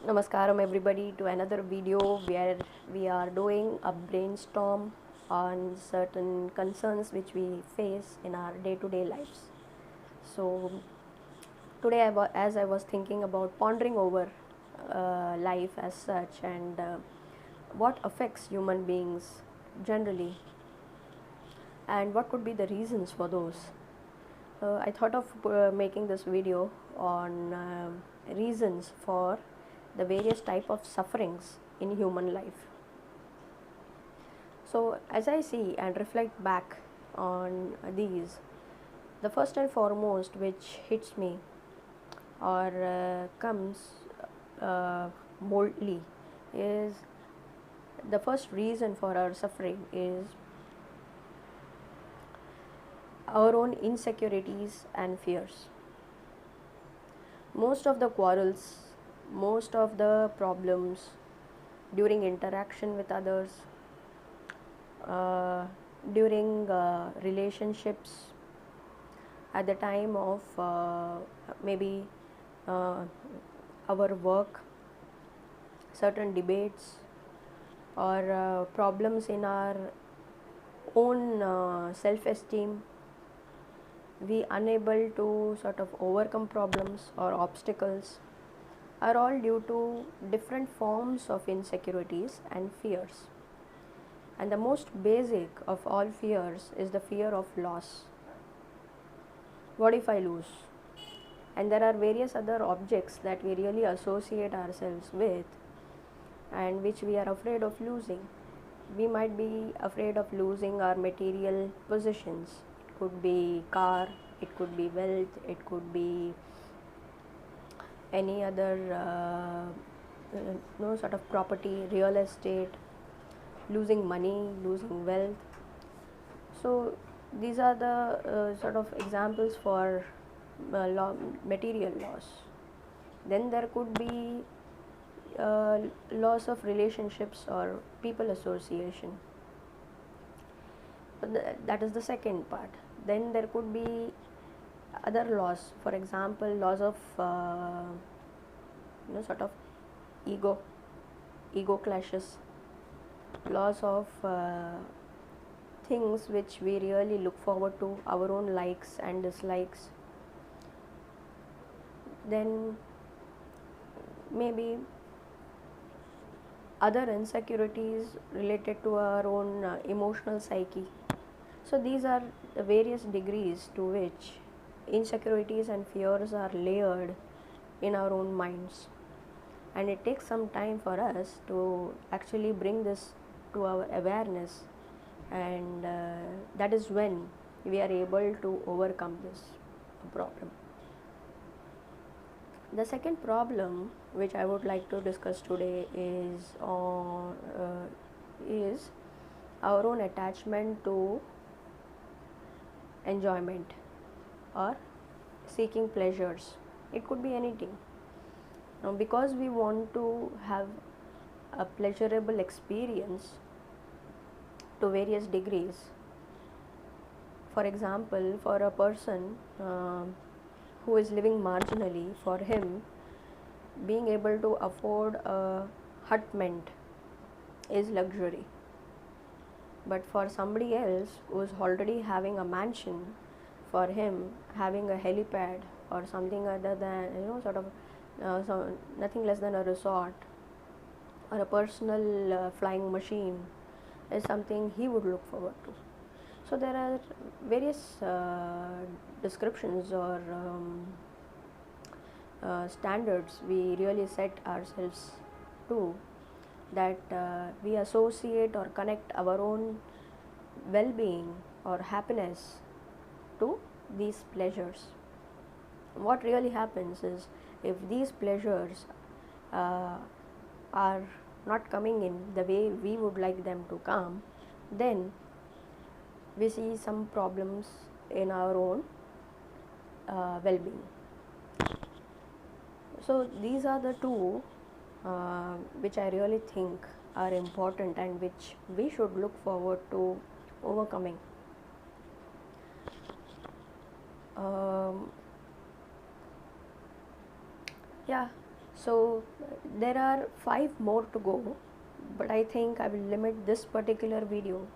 Namaskaram everybody to another video where we are doing a brainstorm on certain concerns which we face in our day-to-day lives. So today as I was thinking about pondering over life as such and what affects human beings generally and what could be the reasons for those. I thought of making this video on reasons for the various type of sufferings in human life. So as I see and reflect back on these, the first and foremost which hits me or comes boldly is the first reason for our suffering is our own insecurities and fears. Most of the quarrels, most of the problems during interaction with others, uh, during relationships, at the time of maybe uh, our work, certain debates, or problems in our own self-esteem, we unable to sort of overcome problems or obstacles are all due to different forms of insecurities and fears. And the most basic of all fears is the fear of loss. What if I lose? And there are various other objects that we really associate ourselves with and which we are afraid of losing. We might be afraid of losing our material possessions. It could be car, it could be wealth, it could be any other no sort of property, real estate, losing money, losing wealth. So these are the sort of examples for material loss. Then there could be loss of relationships or people association. That is the second part. Then there could be other loss, for example loss of sort of ego clashes, loss of things which we really look forward to, our own likes and dislikes. Then maybe other insecurities related to our own emotional psyche. So these are the various degrees to which insecurities and fears are layered in our own minds, and it takes some time for us to actually bring this to our awareness, and that is when we are able to overcome this problem. The second problem which I would like to discuss today is our own attachment to enjoyment or seeking pleasures. It could be anything. Now, because we want to have a pleasurable experience to various degrees. For example, for a person who is living marginally, for him being able to afford a hutment is luxury. But for somebody else who is already having a mansion, for him having a helipad or something other than sort of nothing less than a resort or a personal flying machine is something he would look forward to. So there are various descriptions or standards we really set ourselves to, that we associate or connect our own well-being or happiness to these pleasures. What really happens is, if these pleasures are not coming in the way we would like them to come, then we see some problems in our own well-being. So these are the two which I really think are important and which we should look forward to overcoming. Yeah, So there are 5 more to go, but I think I will limit this particular video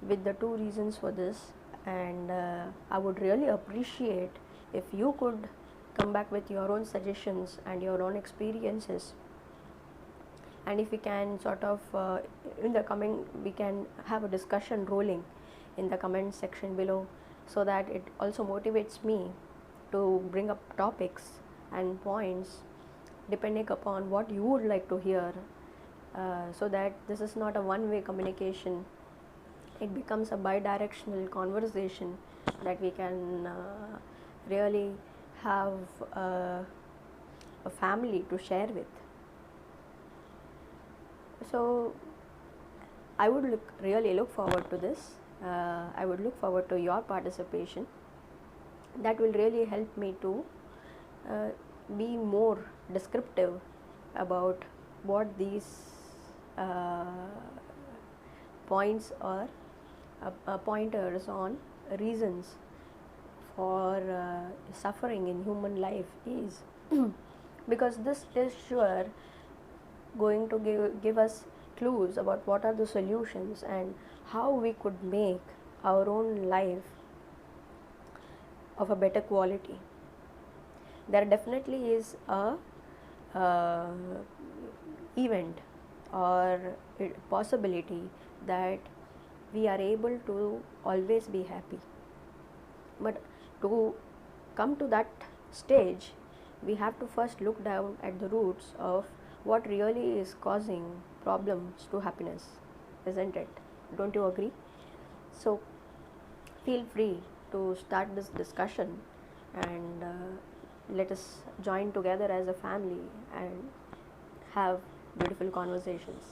with the 2 reasons for this. And I would really appreciate if you could come back with your own suggestions and your own experiences, and if we can sort of in the coming, we can have a discussion rolling in the comment section below, so that it also motivates me to bring up topics and points depending upon what you would like to hear, so that this is not a one-way communication. It becomes a bi-directional conversation that we can really have a family to share with. So I would really look forward to this. I would look forward to your participation. That will really help me to be more descriptive about what these points or pointers on reasons for suffering in human life is. Because this is sure going to give us clues about what are the solutions and how we could make our own life of a better quality. There definitely is a event or possibility that we are able to always be happy, but to come to that stage, we have to first look down at the roots of what really is causing problems to happiness, isn't it? Don't you agree? So feel free to start this discussion, and let us join together as a family and have beautiful conversations.